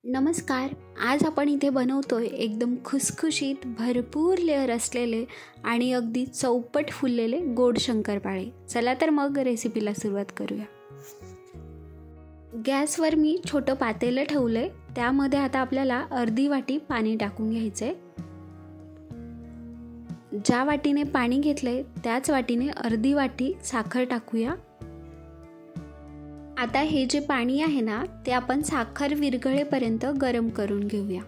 नमस्कार. आज आपण इथे बनवतोय एकदम खुसखुशीत भरपूर लेअर असलेले आणि अगदी चौपट फुललेले गोड शंकरपाळे. चला तर मग रेसिपीला सुरुवात करूया. गॅसवर मी छोटं पातेलं ठेवलंय. त्यामध्ये आता आपल्याला अर्धी वाटी पाणी टाकून घ्यायचंय. ज्या वाटीने पाणी घेतलंय त्याच वाटीने अर्धी वाटी साखर टाकूया. आता हे जे पाणी आहे ना ते आपण साखर विरघळेपर्यंत गरम करून घेऊया.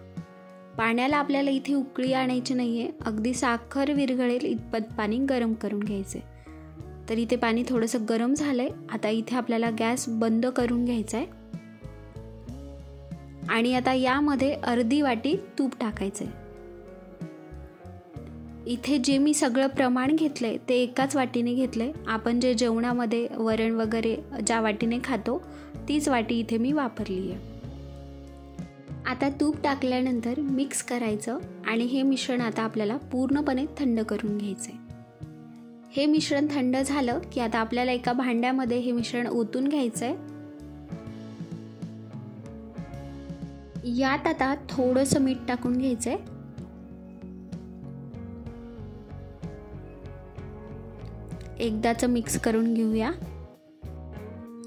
पाण्याला आपल्याला इथे उकळी आणायची नाही आहे, अगदी साखर विरघळेल इतपत पाणी गरम करून घ्यायचे. तर इथे पाणी थोडंसं गरम झालं आहे. आता इथे आपल्याला गॅस बंद करून घ्यायचा आहे आणि आता यामध्ये अर्धी वाटी तूप टाकायचं आहे. इथे जे मी सगळं प्रमाण घेतलंय ते एकाच वाटीने घेतलंय. आपण जे जेवणामध्ये वरण वगैरे ज्या वाटीने खातो तीच वाटी इथे मी वापरली आहे. आता तूप टाकल्यानंतर मिक्स करायचं आणि हे मिश्रण आता आपल्याला पूर्णपणे थंड करून घ्यायचं आहे. हे मिश्रण थंड झालं की आता आपल्याला एका भांड्यामध्ये हे मिश्रण ओतून घ्यायचं आहे. यात आता थोडंसं मीठ टाकून घ्यायचं आहे. एकदाच मिक्स करून घेऊया.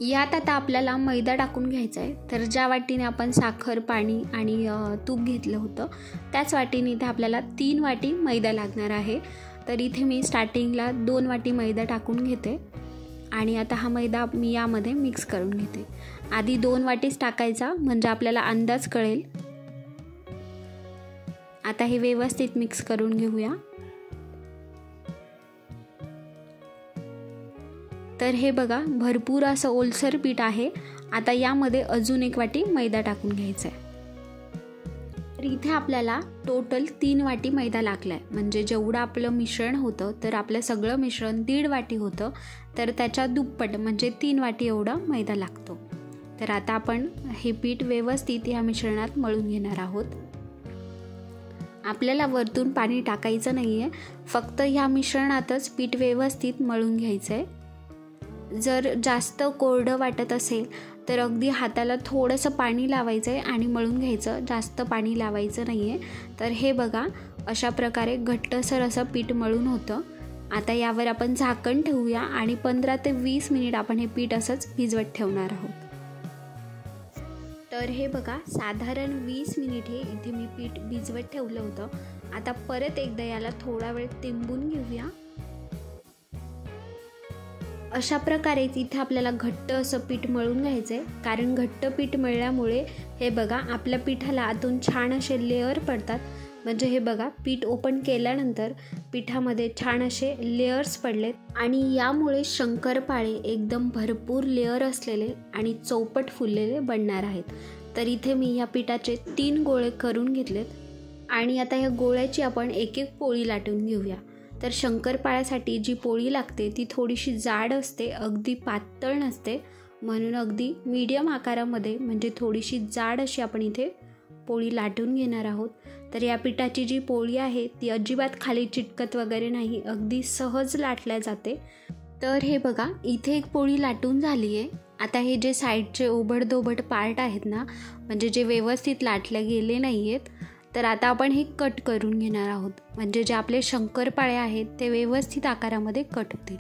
यात आता आपल्याला मैदा टाकून घ्यायचा आहे. तर ज्या वाटीने आपण साखर, पाणी आणि तूप घेतलं होतं त्याच वाटीने इथे आपल्याला 3 वाटी मैदा लागणार आहे. तर इथे मी स्टार्टिंगला 2 वाटी मैदा टाकून घेते आणि आता हा मैदा मी यामध्ये मिक्स करून घेते. आधी 2 वाटीच टाकायचा म्हणजे आपल्याला अंदाज कळेल. आता हे व्यवस्थित मिक्स करून घेऊया. तर हे बघा भरपूर असं ओलसर पीठ आहे. आता यामध्ये अजून 1 वाटी मैदा टाकून घ्यायचा आहे. तर इथे आपल्याला टोटल 3 वाटी मैदा लागला आहे. म्हणजे जेवढं आपलं मिश्रण होतं तर आपलं सगळं मिश्रण 1.5 वाटी होतं तर त्याच्या दुप्पट म्हणजे 3 वाटी एवढा मैदा लागतो. तर आता आपण हे पीठ व्यवस्थित या मिश्रणात मळून घेणार आहोत. आपल्याला वरतून पाणी टाकायचं नाही आहे, फक्त ह्या मिश्रणातच पीठ व्यवस्थित मळून घ्यायचं आहे. जर जास्त कोरडं वाटत असेल तर अगदी हाताला थोडंसं पाणी लावायचं आहे आणि मळून घ्यायचं, जास्त पाणी लावायचं नाही आहे. तर हे बघा अशा प्रकारे घट्टसर असं पीठ मळून होतं. आता यावर आपण झाकण ठेवूया आणि 15 ते 20 मिनिट आपण हे पीठ असंच भिजवत ठेवणार आहोत. तर हे बघा साधारण 20 मिनिट हे इथे मी पीठ भिजवत ठेवलं होतं. आता परत एकदा याला थोडा वेळ तिंबून घेऊया. अशा प्रकारे इथे आपल्याला घट्ट असं पीठ मळून घ्यायचं आहे. कारण घट्ट पीठ मळल्यामुळे हे बघा आपल्या पिठाला आतून छान असे लेअर पडतात. म्हणजे हे बघा पीठ ओपन केल्यानंतर पिठामध्ये छान असे लेअर्स पडलेत आणि यामुळे शंकरपाळे एकदम भरपूर लेअर असलेले आणि चौपट फुललेले बनणार आहेत. तर इथे मी या पिठाचे 3 गोळे करून घेतलेत आणि आता या गोळ्याची आपण एक एक पोळी लाटून घेऊया. तर शंकरपाळ्यासाठी जी पोळी लागते ती थोडीशी जाड असते, अगदी पातळ नसते. म्हणून अगदी मीडियम आकारामध्ये म्हणजे थोडीशी जाड अशी आपण इथे पोळी लाटून घेणार आहोत. तर या पिठाची जी पोळी आहे ती अजिबात खाली चिटकत वगैरे नाही, अगदी सहज लाटल्या जाते. तर हे बघा इथे एक पोळी लाटून झाली आहे. आता हे जे साईडचे ओबडधोबड पार्ट आहेत ना, म्हणजे जे व्यवस्थित लाटले गेले नाही आहेत, तर आता आपण हे कट करून घेणार आहोत. म्हणजे जे आपले शंकरपाळे आहेत ते व्यवस्थित आकारामध्ये कट होतील.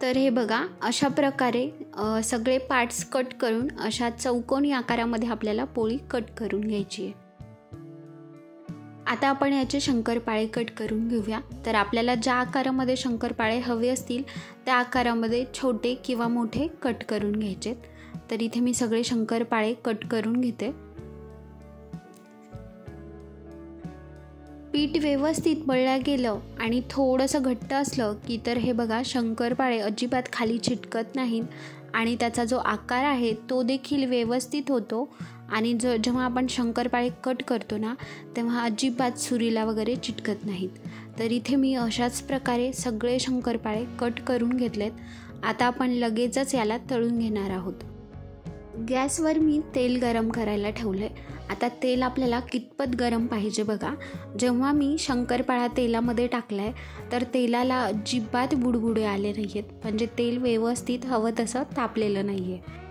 तर हे बघा अशा प्रकारे सगळे पार्ट्स कट करून अशा चौकोनी आकारामध्ये आपल्याला पोळी कट करून घ्यायची आहे. आता आपण याचे शंकरपाळे कट करून घेऊया. तर आपल्याला ज्या आकारामध्ये शंकरपाळे हवे असतील त्या आकारामध्ये छोटे किंवा मोठे कट करून घ्यायचेत. तर इथे मी सगळे शंकरपाळे कट करून घेते. पीठ व्यवस्थित मळलं गेलं आणि थोडंसं घट्ट असलं की तर हे बघा शंकरपाळे अजिबात खाली चिटकत नाहीत आणि त्याचा जो आकार आहे तो देखील व्यवस्थित होतो. आणि जेव्हा आपण शंकरपाळे कट करतो ना तेव्हा अजिबात सुरीला वगैरे चिटकत नाहीत. तर इथे मी अशाच प्रकारे सगळे शंकरपाळे कट करून घेतलेत. आता आपण लगेचच याला तळून घेणार आहोत. गॅसवर मी तेल गरम करायला ठेवलं आहे. आता तेल आपल्याला कितपत गरम पाहिजे बघा. जेव्हा मी शंकरपाळा तेलामध्ये टाकला आहे तर तेलाला अजिबात बुडबुडे आले नाही आहेत, म्हणजे तेल व्यवस्थित हवं तसं तापलेलं नाही आहे.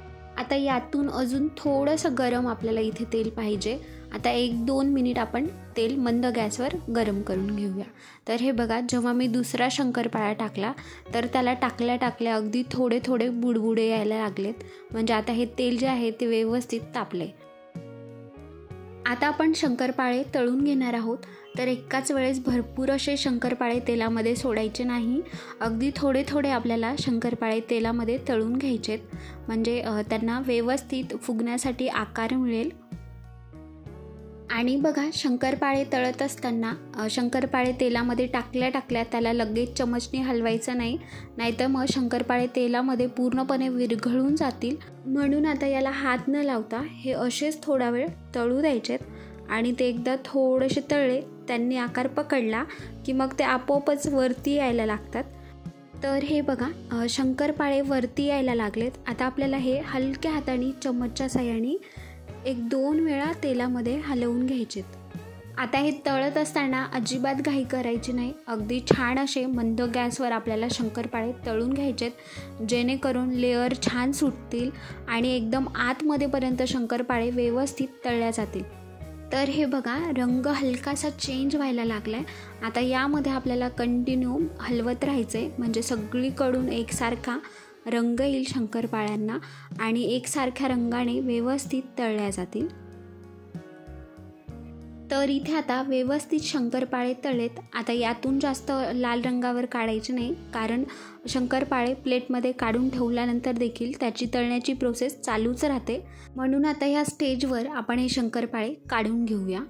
आता यातून अजून थोडंसं गरम आपल्याला इथे तेल पाहिजे. आता 1-2 मिनिट आपण तेल मंद गॅसवर गरम करून घेऊया. तर हे बघा, जेव्हा मी दुसरा शंकरपाळा टाकला तर त्याला टाकल्या अगदी थोडे थोडे बुडबुडे यायला लागलेत. म्हणजे आता हे तेल जे आहे ते व्यवस्थित तापले. आता आपण शंकरपाळे तळून घेणार आहोत. तर एकाच वेळेस भरपूर असे शंकरपाळे तेलामध्ये सोडायचे नाही. अगदी थोडे थोडे आपल्याला शंकरपाळे तेलामध्ये तळून घ्यायचेत. म्हणजे त्यांना व्यवस्थित फुगण्यासाठी आकार मिळेल. आणि बघा, शंकरपाळे तळत असताना शंकरपाळे तेलामध्ये टाकल्या त्याला लगेच चमचने हलवायचं नाही, नाहीतर मग शंकरपाळे तेलामध्ये पूर्णपणे विरघळून जातील. म्हणून आता याला हात न लावता हे असेच थोडा वेळ तळू द्यायचेत. आणि ते एकदा थोडेसे तळले, त्यांनी आकार पकडला की मग ते आपोआपच वरती यायला लागतात. तर हे बघा, शंकरपाळे वरती यायला लागलेत. आता आपल्याला हे हलक्या हाताने चम्मचच्या साहाय्याने 1-2 वेळा तेलामध्ये हलवून घ्यायचेत. आता हे तळत असताना अजिबात घाई करायची नाही. अगदी छान असे मंद गॅसवर आपल्याला शंकरपाळे तळून घ्यायचेत, जेणेकरून लेअर छान सुटतील आणि एकदम आतमध्येपर्यंत शंकरपाळे व्यवस्थित तळल्या जातील. तर हे बघा, रंग हलकासा चेंज व्हायला लागला आहे. आता यामध्ये आपल्याला कंटिन्यू हलवत राहायचं आहे, म्हणजे सगळीकडून एकसारखा रंग येईल शंकरपाळ्यांना आणि एकसारख्या रंगाने व्यवस्थित तळल्या जातील. तर इथे आता व्यवस्थित शंकरपाळे तळलेत. आता यातून जास्त लाल रंगावर काढायचे नाही, कारण शंकरपाळे प्लेटमध्ये काढून ठेवल्यानंतर देखील त्याची तळण्याची प्रोसेस चालूच राहते. म्हणून आता ह्या स्टेजवर आपण हे शंकरपाळे काढून घेऊया.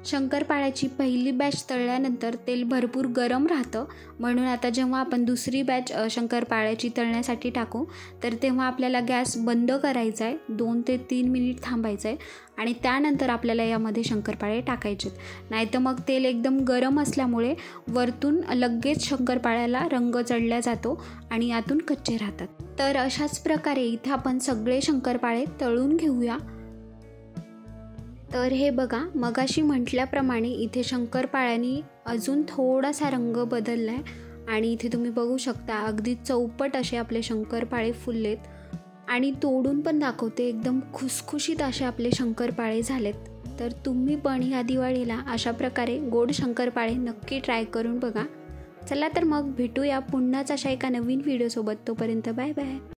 शंकरपाळ्याची पहिली बॅच तळल्यानंतर तेल भरपूर गरम राहतं. म्हणून आता जेव्हा आपण दुसरी बॅच शंकरपाळ्याची तळण्यासाठी टाकू तर तेव्हा आपल्याला गॅस बंद करायचा आहे. 2 ते 3 मिनिट थांबायचं आहे आणि त्यानंतर आपल्याला यामध्ये शंकरपाळे टाकायचे. नाहीतर मग तेल एकदम गरम असल्यामुळे वरतून लगेच शंकरपाळ्याला रंग चढला जातो आणि यातून कच्चे राहतात. तर अशाच प्रकारे इथे आपण सगळे शंकरपाळे तळून घेऊया. तर हे बघा, मगाशी म्हटल्याप्रमाणे इथे शंकरपाळ्यांनी अजून थोडासा रंग बदलला आहे आणि इथे तुम्ही बघू शकता अगदी चौपट असे आपले शंकरपाळे फुललेत. आणि तोडून पण दाखवते, एकदम खुसखुशीत असे आपले शंकरपाळे झालेत. तर तुम्ही पण ह्या दिवाळीला अशा प्रकारे गोड शंकरपाळे नक्की ट्राय करून बघा. चला तर मग भेटूया पुन्हाच अशा एका नवीन व्हिडिओसोबत. तोपर्यंत बाय बाय.